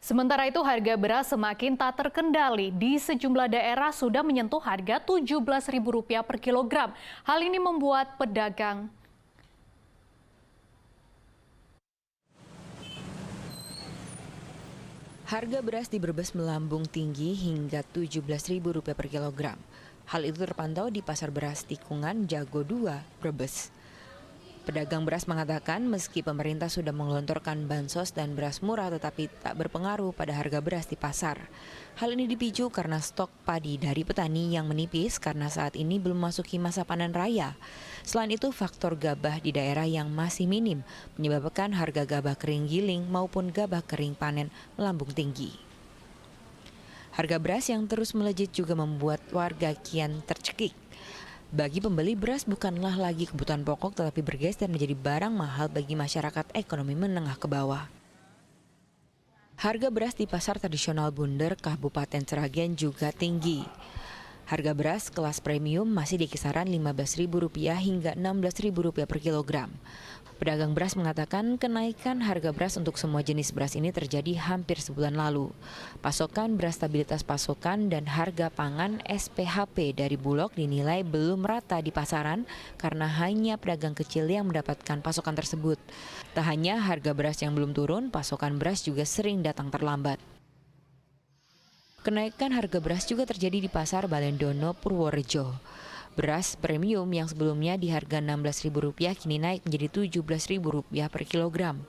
Sementara itu harga beras semakin tak terkendali. Di sejumlah daerah sudah menyentuh harga Rp17.000 per kilogram. Hal ini membuat pedagang Harga beras di Brebes melambung tinggi hingga Rp17.000 per kilogram. Hal itu terpantau di Pasar Beras Tikungan Jago 2, Brebes. Pedagang beras mengatakan meski pemerintah sudah menggelontorkan bansos dan beras murah tetapi tak berpengaruh pada harga beras di pasar. Hal ini dipicu karena stok padi dari petani yang menipis karena saat ini belum memasuki masa panen raya. Selain itu faktor gabah di daerah yang masih minim menyebabkan harga gabah kering giling maupun gabah kering panen melambung tinggi. Harga beras yang terus melejit juga membuat warga kian tercekik. Bagi pembeli, beras bukanlah lagi kebutuhan pokok tetapi bergeser menjadi barang mahal bagi masyarakat ekonomi menengah ke bawah. Harga beras di pasar tradisional Bunder, Kabupaten Sragen juga tinggi. Harga beras kelas premium masih di kisaran Rp15.000 hingga Rp16.000 per kilogram. Pedagang beras mengatakan kenaikan harga beras untuk semua jenis beras ini terjadi hampir sebulan lalu. Pasokan beras, stabilitas pasokan dan harga pangan SPHP dari Bulog dinilai belum rata di pasaran karena hanya pedagang kecil yang mendapatkan pasokan tersebut. Tak hanya harga beras yang belum turun, pasokan beras juga sering datang terlambat. Kenaikan harga beras juga terjadi di Pasar Balendono, Purworejo. Beras premium yang sebelumnya di harga Rp16.000 kini naik menjadi Rp17.000 per kilogram.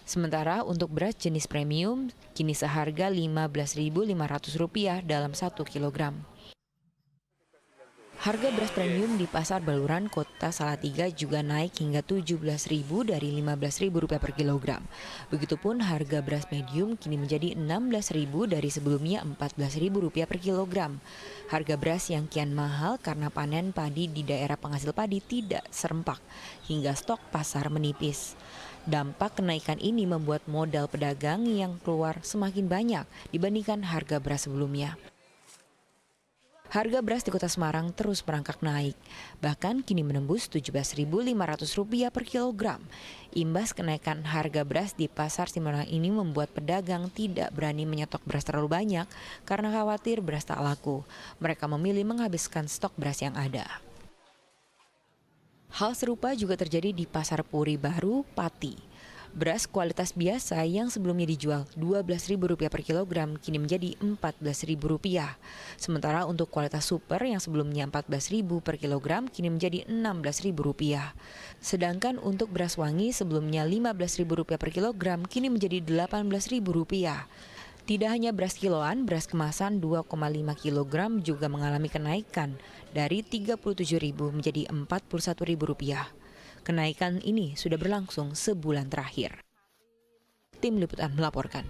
Sementara untuk beras jenis premium kini seharga Rp15.500 dalam 1 kilogram. Harga beras premium di Pasar Baluran, Kota Salatiga juga naik hingga Rp17.000 dari Rp15.000 per kilogram. Begitupun harga beras medium kini menjadi Rp16.000 dari sebelumnya Rp14.000 per kilogram. Harga beras yang kian mahal karena panen padi di daerah penghasil padi tidak serempak hingga stok pasar menipis. Dampak kenaikan ini membuat modal pedagang yang keluar semakin banyak dibandingkan harga beras sebelumnya. Harga beras di Kota Semarang terus merangkak naik, bahkan kini menembus Rp17.500 per kilogram. Imbas kenaikan harga beras di Pasar Semarang ini membuat pedagang tidak berani menyetok beras terlalu banyak karena khawatir beras tak laku. Mereka memilih menghabiskan stok beras yang ada. Hal serupa juga terjadi di Pasar Puri Baru, Pati. Beras kualitas biasa yang sebelumnya dijual Rp12.000 per kilogram kini menjadi Rp14.000. Sementara untuk kualitas super yang sebelumnya Rp14.000 per kilogram kini menjadi Rp16.000. Sedangkan untuk beras wangi sebelumnya Rp15.000 per kilogram kini menjadi Rp18.000. Tidak hanya beras kiloan, beras kemasan 2,5 kg juga mengalami kenaikan dari Rp37.000 menjadi Rp41.000. Kenaikan ini sudah berlangsung sebulan terakhir. Tim Liputan melaporkan.